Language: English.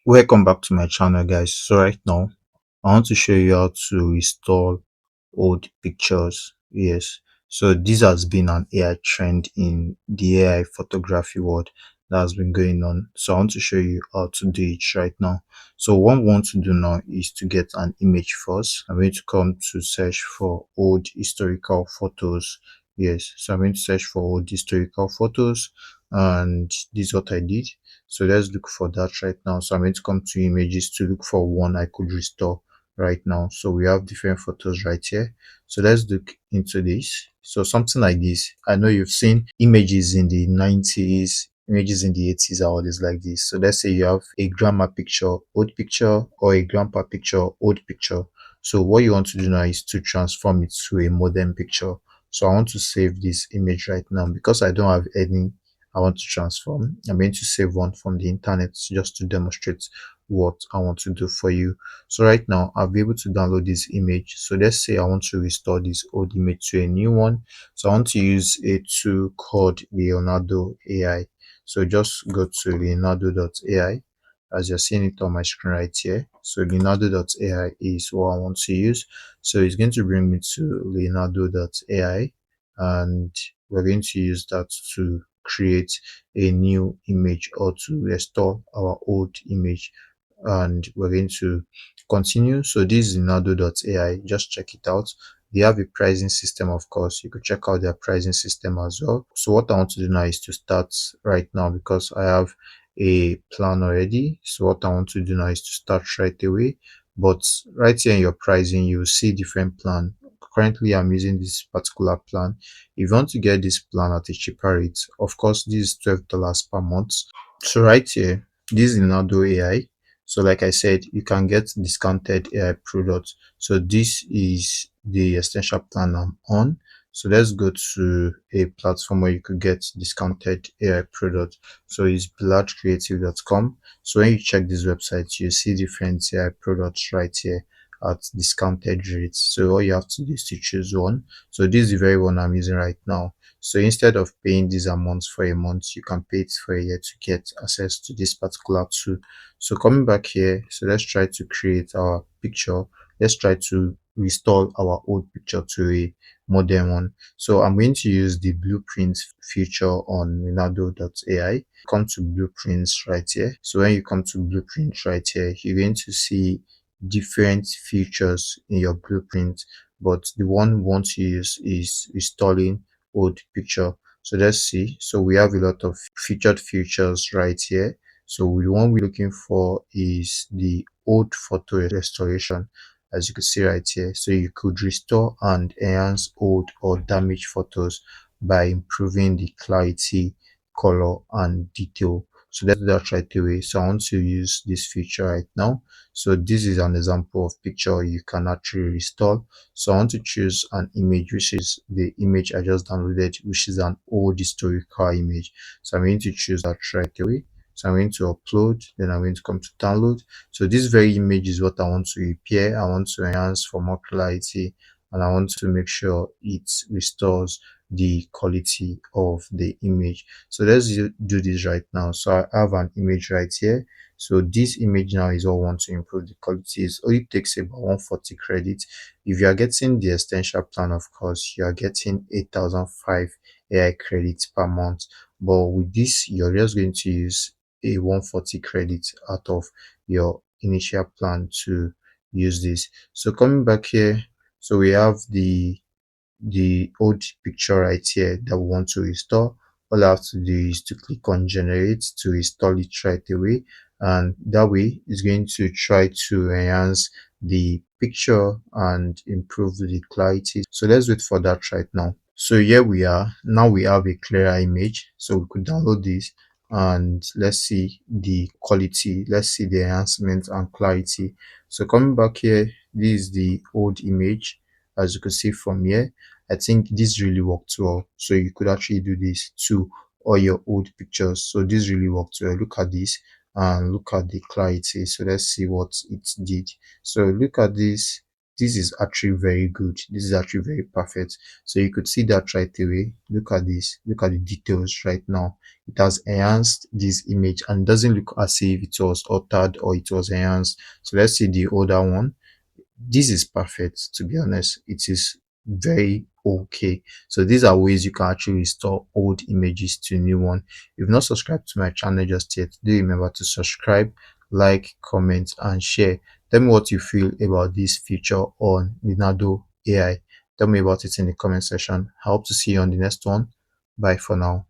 Welcome back to my channel, guys. So right now I want to show you how to restore old pictures. Yes, so this has been an AI trend in the AI photography world that has been going on. So I want to show you how to do it right now. So what we want to do now is to get an image first. I'm going to come to search for old historical photos. Yes, so I'm going to search for old historical photos, and this is what I did. So let's look for that right now. So I'm going to come to images to look for one I could restore right now. So we have different photos right here. So let's look into this. So something like this. I know you've seen images in the 90s, images in the 80s are always like this. So let's say you have a grandma picture, old picture, or a grandpa picture, old picture. So what you want to do now is to transform it to a modern picture. So I want to save this image right now because I don't have any I want to transform. I'm going to save one from the internet just to demonstrate what I want to do for you. So right now I'll be able to download this image. So let's say I want to restore this old image to a new one. So I want to use a tool called Leonardo AI. So just go to leonardo.ai as you're seeing it on my screen right here. So leonardo.ai is what I want to use. So it's going to bring me to leonardo.ai, and we're going to use that to create a new image or to restore our old image, and we're going to continue. So this is Nado.ai. Just check it out. They have a pricing system, of course. You could check out their pricing system as well. So what I want to do now is to start right now because I have a plan already. So what I want to do now is to start right away. But right here in your pricing, you will see different plan. Currently, I'm using this particular plan. If you want to get this plan at a cheaper rate, of course, this is $12 per month. So right here, this is Nado AI. So like I said, you can get discounted AI products. So this is the essential plan I'm on. So let's go to a platform where you could get discounted AI products. So it's bloodcreative.com. So when you check this website, you see different AI products right here at discounted rates. So all you have to do is to choose one. So this is the very one I'm using right now. So instead of paying these amounts for a month, you can pay it for a year to get access to this particular tool. So coming back here, so let's try to create our picture. Let's try to restore our old picture to a modern one. So I'm going to use the blueprint feature on Leonardo.ai. Come to blueprints right here. So when you come to blueprint right here, you're going to see different features in your blueprint, but the one we want to use is restoring old picture. So let's see. So we have a lot of featured features right here. So the one we're looking for is the old photo restoration, as you can see right here. So you could restore and enhance old or damaged photos by improving the clarity, color, and detail. So let's do that right away. So I want to use this feature right now. So this is an example of picture you can actually restore. So I want to choose an image, which is the image I just downloaded, which is an old historical image. So I'm going to choose that right away. So I'm going to upload, then I'm going to come to download. So this very image is what I want to repair. I want to enhance for more clarity, and I want to make sure it restores the quality of the image. So let's do this right now. So I have an image right here. So this image now is all I want to improve the quality. It only takes about 140 credits. If you are getting the essential plan, of course, you are getting 8,005 AI credits per month. But with this, you're just going to use a 140 credits out of your initial plan to use this. So coming back here, so we have the old picture right here that we want to restore. All I have to do is to click on generate to restore it right away, and that way it's going to try to enhance the picture and improve the clarity. So let's wait for that right now. So here we are. Now we have a clearer image, so we could download this and let's see the quality, let's see the enhancement and clarity. So coming back here, this is the old image. As you can see from here, I think this really worked well. So you could actually do this to all your old pictures. So this really worked well. Look at this and look at the clarity. So let's see what it did. So look at this. This is actually very good. This is actually very perfect. So you could see that right away. Look at this. Look at the details right now. It has enhanced this image and it doesn't look as if it was altered or it was enhanced. So let's see the older one. This is perfect. To be honest, it is very okay. So these are ways you can actually restore old images to new one. If you've not subscribed to my channel just yet, do remember to subscribe, like, comment and share. Tell me what you feel about this feature on the Nano AI. Tell me about it in the comment section. I hope to see you on the next one. Bye for now.